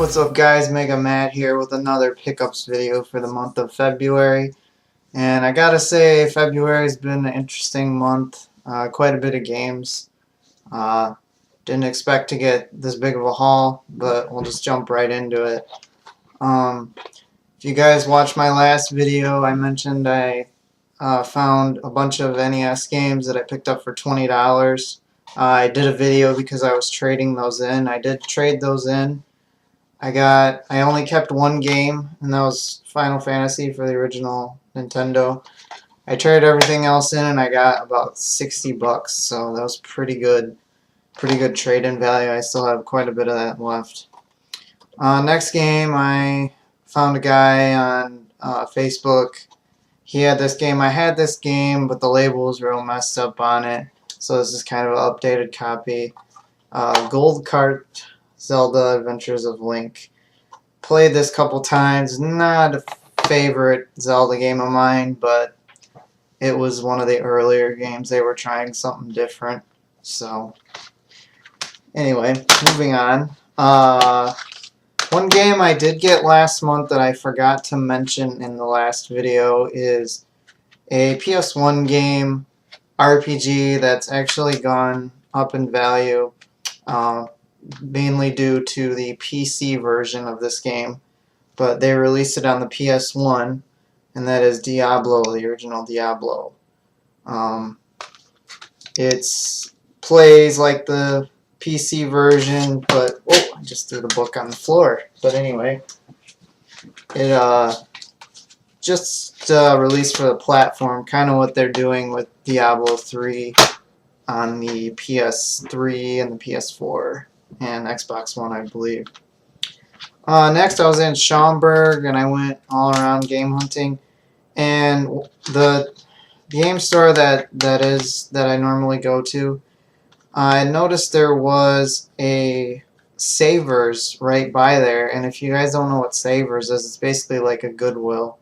What's up guys, Mega Matt here with another pickups video for the month of February. And I gotta say, February's been an interesting month. Quite a bit of games. Didn't expect to get this big of a haul, but we'll just jump right into it. If you guys watched my last video, I mentioned I found a bunch of NES games that I picked up for $20. I did a video because I was trading those in. I did trade those in. I only kept one game, and that was Final Fantasy for the original Nintendo. I traded everything else in, and I got about 60 bucks, so that was pretty good trade-in value. I still have quite a bit of that left. Next game, I found a guy on Facebook. He had this game. I had this game, but the label was real messed up on it, so this is kind of an updated copy. Gold Cart Zelda Adventures of Link. Played this couple times. Not a favorite Zelda game of mine, but it was one of the earlier games. They were trying something different. So, anyway, moving on. One game I did get last month that I forgot to mention in the last video is a PS1 game, RPG, that's actually gone up in value. Mainly due to the PC version of this game, but they released it on the PS1, and that is Diablo, the original Diablo. It plays like the PC version, but oh, I just threw the book on the floor. But anyway, it just released for the platform, kind of what they're doing with Diablo 3 on the PS3 and the PS4. And Xbox One, I believe. Next, I was in Schaumburg, and I went all around game hunting. And the game store that I normally go to, I noticed there was a Savers right by there. And if you guys don't know what Savers is, it's basically like a Goodwill,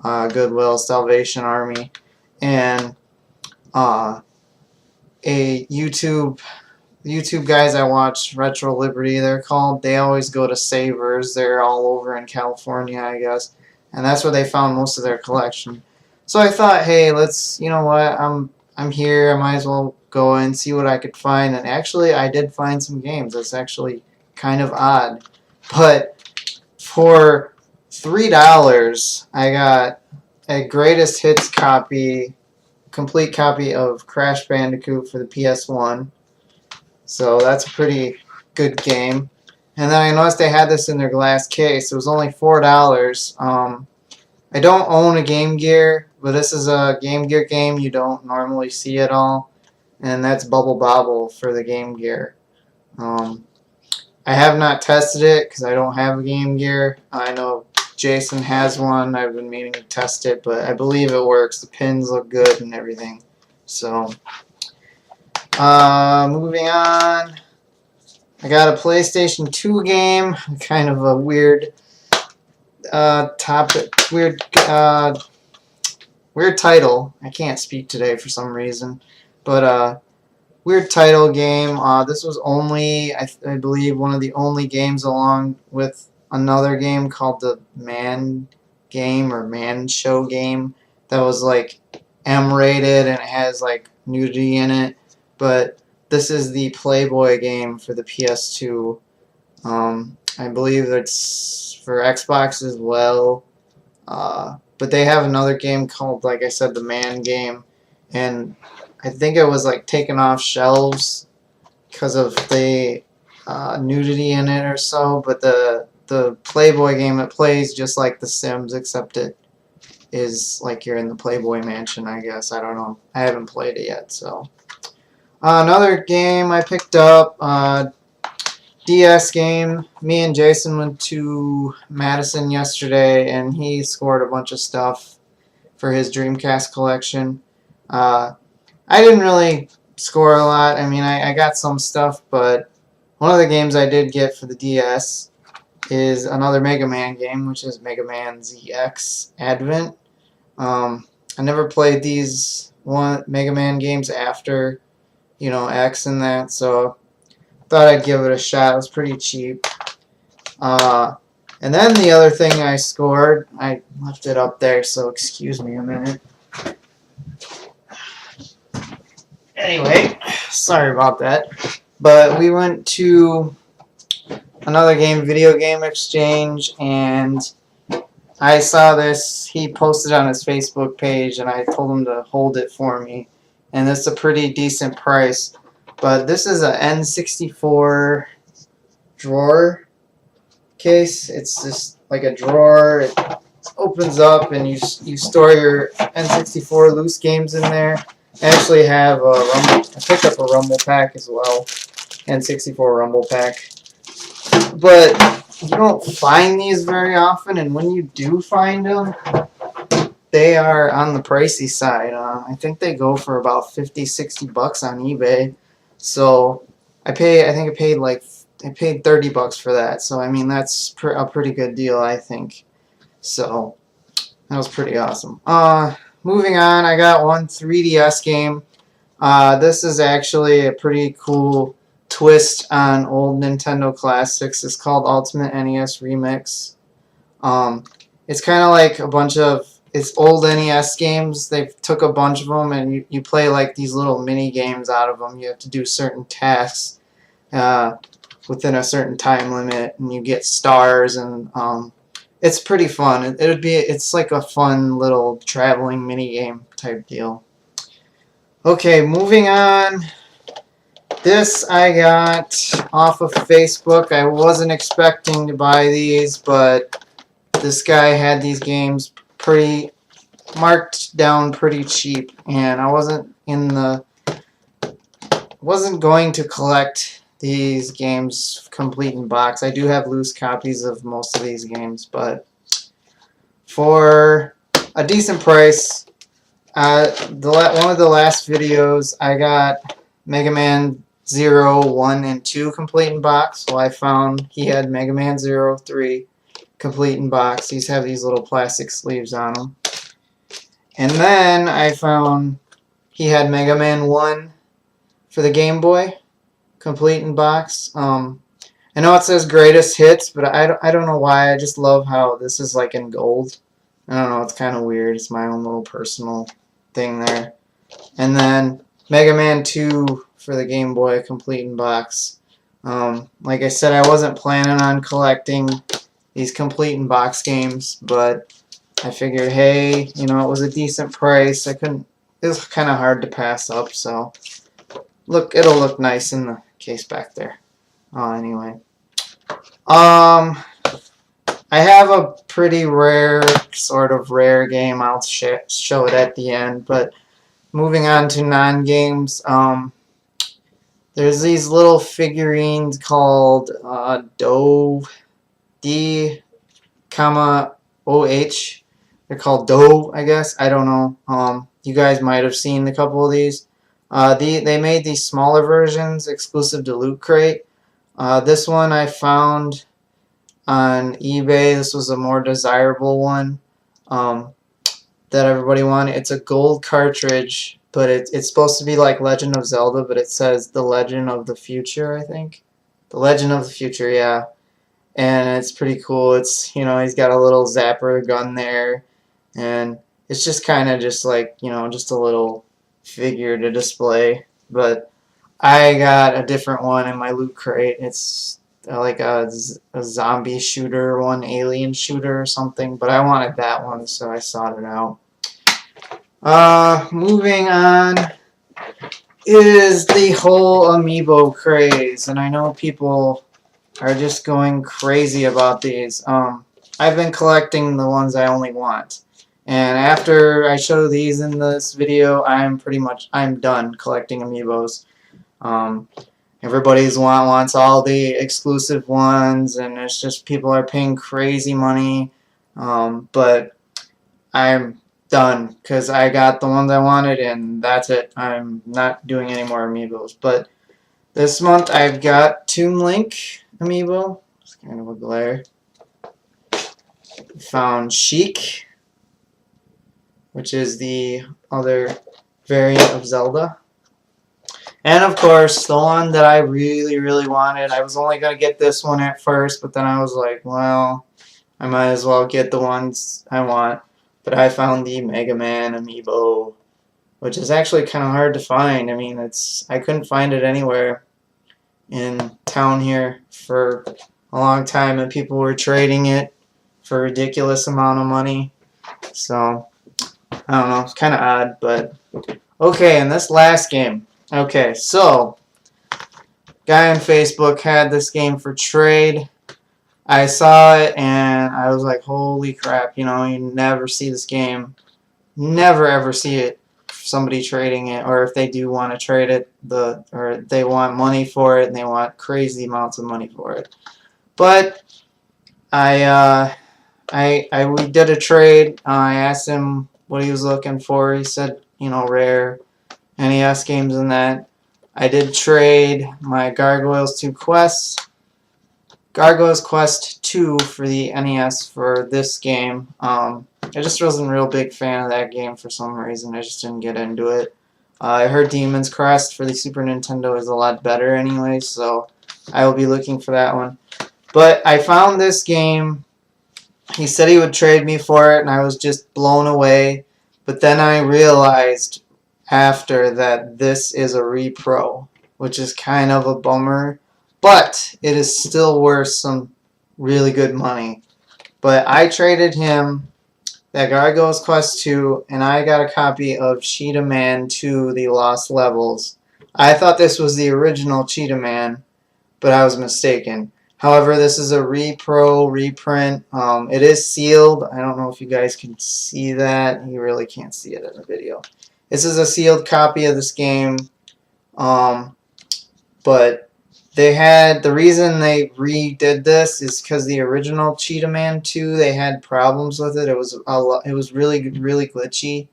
Salvation Army, and a YouTube guys I watch, Retro Liberty, they're called. They always go to Savers. They're all over in California, I guess, and that's where they found most of their collection. So I thought, hey, you know what? I'm here. I might as well go and see what I could find. And actually, I did find some games. That's actually kind of odd, but for $3, I got a greatest hits copy, complete copy of Crash Bandicoot for the PS1. So that's a pretty good game. And then I noticed they had this in their glass case. It was only $4. I don't own a Game Gear, but this is a Game Gear game you don't normally see at all. And that's Bubble Bobble for the Game Gear. I have not tested it because I don't have a Game Gear. I know Jason has one. I've been meaning to test it, but I believe it works. The pins look good and everything. So, moving on. I got a PlayStation 2 game. Kind of a weird topic. Weird title. I can't speak today for some reason. But weird title game. This was only, I believe, one of the only games along with another game called the Man Game or Man Show Game that was like M-rated and it has like nudity in it. But this is the Playboy game for the PS2. I believe it's for Xbox as well. But they have another game called, like I said, the Man Game. And I think it was like taken off shelves because of the nudity in it or so. But the Playboy game, it plays just like The Sims, except it is like you're in the Playboy Mansion, I guess. I don't know. I haven't played it yet, so. Another game I picked up, DS game. Me and Jason went to Madison yesterday, and he scored a bunch of stuff for his Dreamcast collection. I didn't really score a lot. I mean, I got some stuff, but one of the games I did get for the DS is another Mega Man game, which is Mega Man ZX Advent. I never played these Mega Man games after, you know, X and that, so thought I'd give it a shot. It was pretty cheap. And then the other thing I scored, I left it up there, so excuse me a minute. Anyway, sorry about that. But we went to another game, Video Game Exchange, and I saw this. He posted on his Facebook page, and I told him to hold it for me. And it's a pretty decent price. But this is a N64 drawer case. It's just like a drawer. It opens up, and you store your N64 loose games in there. I actually have I picked up a Rumble Pack as well, N64 Rumble Pack. But you don't find these very often, and when you do find them, they are on the pricey side. I think they go for about $50-$60 on eBay. So I think I paid $30 for that. So I mean that's a pretty good deal, I think. So that was pretty awesome. Moving on, I got one 3DS game. This is actually a pretty cool twist on old Nintendo classics. It's called Ultimate NES Remix. It's kind of like a bunch of old NES games. They took a bunch of them, and you play like these little mini games out of them. You have to do certain tasks within a certain time limit, and you get stars, and it's pretty fun. It's like a fun little traveling mini game type deal. Okay, moving on. This I got off of Facebook. I wasn't expecting to buy these, but this guy had these games pretty marked down pretty cheap, and I wasn't going to collect these games complete in box. I do have loose copies of most of these games, but for a decent price, one of the last videos I got Mega Man 0, 1, and 2 complete in box. So I found he had Mega Man 0, 3 complete in box. These have these little plastic sleeves on them. And then I found he had Mega Man 1 for the Game Boy complete in box. I know it says greatest hits, but I don't know why. I just love how this is like in gold. I don't know, it's kind of weird. It's my own little personal thing there. And then Mega Man 2 for the Game Boy complete in box. Like I said, I wasn't planning on collecting these complete in box games, but I figured, hey, you know, it was a decent price. It was kind of hard to pass up, so it'll look nice in the case back there. Anyway. I have a pretty sort of rare game. I'll show it at the end, but moving on to non-games, there's these little figurines called D, OH. They're called Doe, I guess. I don't know. You guys might have seen a couple of these. They made these smaller versions exclusive to Loot Crate. This one I found on eBay. This was a more desirable one that everybody wanted. It's a gold cartridge, but it's supposed to be like Legend of Zelda, but it says The Legend of the Future, I think. The Legend of the Future, yeah. And it's pretty cool. It's, you know, he's got a little zapper gun there, and it's just kind of just like, you know, just a little figure to display. But I got a different one in my Loot Crate. It's like a zombie shooter one, alien shooter or something, but I wanted that one, so I sought it out. Moving on is the whole amiibo craze, and I know people are just going crazy about these. I've been collecting the ones I only want, and after I show these in this video, I'm done collecting amiibos. Everybody's wants all the exclusive ones, and it's just people are paying crazy money. But I'm done because I got the ones I wanted, and that's it. I'm not doing any more amiibos. But this month I've got Toon Link amiibo. It's kind of a glare. Found Sheik, which is the other variant of Zelda. And of course, the one that I really, really wanted, I was only going to get this one at first, but then I was like, well, I might as well get the ones I want. But I found the Mega Man amiibo, which is actually kind of hard to find. I mean, I couldn't find it anywhere in town here for a long time, and people were trading it for a ridiculous amount of money. So, I don't know, it's kind of odd, but okay, in this last game. Okay, so guy on Facebook had this game for trade. I saw it and I was like, holy crap, you know, you never see this game. Never ever see it, somebody trading it, or if they do want to trade it, or they want money for it and they want crazy amounts of money for it. But we did a trade. I asked him what he was looking for. He said, you know, rare NES games and that. I did trade my Gargoyles 2 Quests, Gargoyles Quest 2 for the NES for this game. I just wasn't a real big fan of that game for some reason. I just didn't get into it. I heard Demon's Crest for the Super Nintendo is a lot better anyway, so I will be looking for that one. But I found this game. He said he would trade me for it, and I was just blown away. But then I realized after that this is a repro, which is kind of a bummer. But it is still worth some really good money. But I traded him that Gargoyles Quest 2, and I got a copy of Cheetah Man 2, The Lost Levels. I thought this was the original Cheetah Man, but I was mistaken. However, this is a repro reprint. It is sealed. I don't know if you guys can see that. You really can't see it in the video. This is a sealed copy of this game. But the reason they redid this is because the original Cheetah Man 2, they had problems with it. It was really, really glitchy.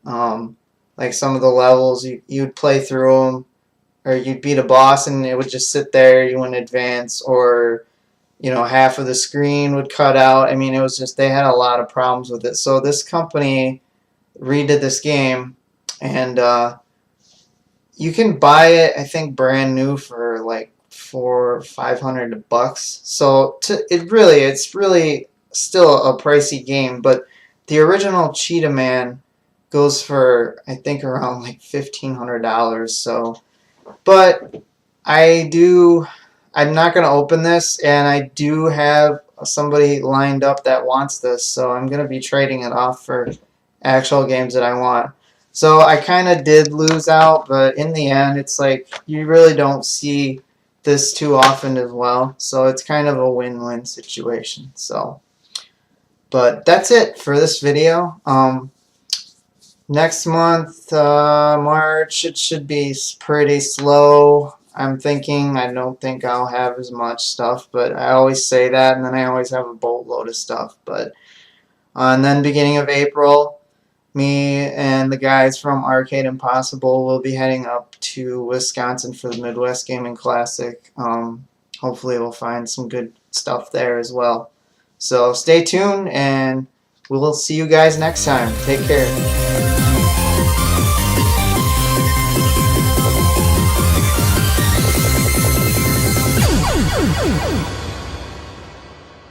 Like some of the levels, you'd play through them, or you'd beat a boss and it would just sit there, you wouldn't advance, or you know, half of the screen would cut out. I mean, it was just, they had a lot of problems with it. So this company redid this game, and you can buy it, I think, brand new for like $400-500. So it's really still a pricey game, but the original Cheetah Man goes for, I think, around like $1,500. So, but I'm not going to open this, and I do have somebody lined up that wants this, so I'm going to be trading it off for actual games that I want. So I kind of did lose out, but in the end, it's like you really don't see this too often as well, so it's kind of a win-win situation. So, but that's it for this video. Next month, March, it should be pretty slow. I'm thinking, I don't think I'll have as much stuff, but I always say that, and then I always have a boatload of stuff. But and then beginning of April, me and the guys from Arcade Impossible will be heading up to Wisconsin for the Midwest Gaming Classic. Hopefully we'll find some good stuff there as well. So stay tuned, and we'll see you guys next time. Take care.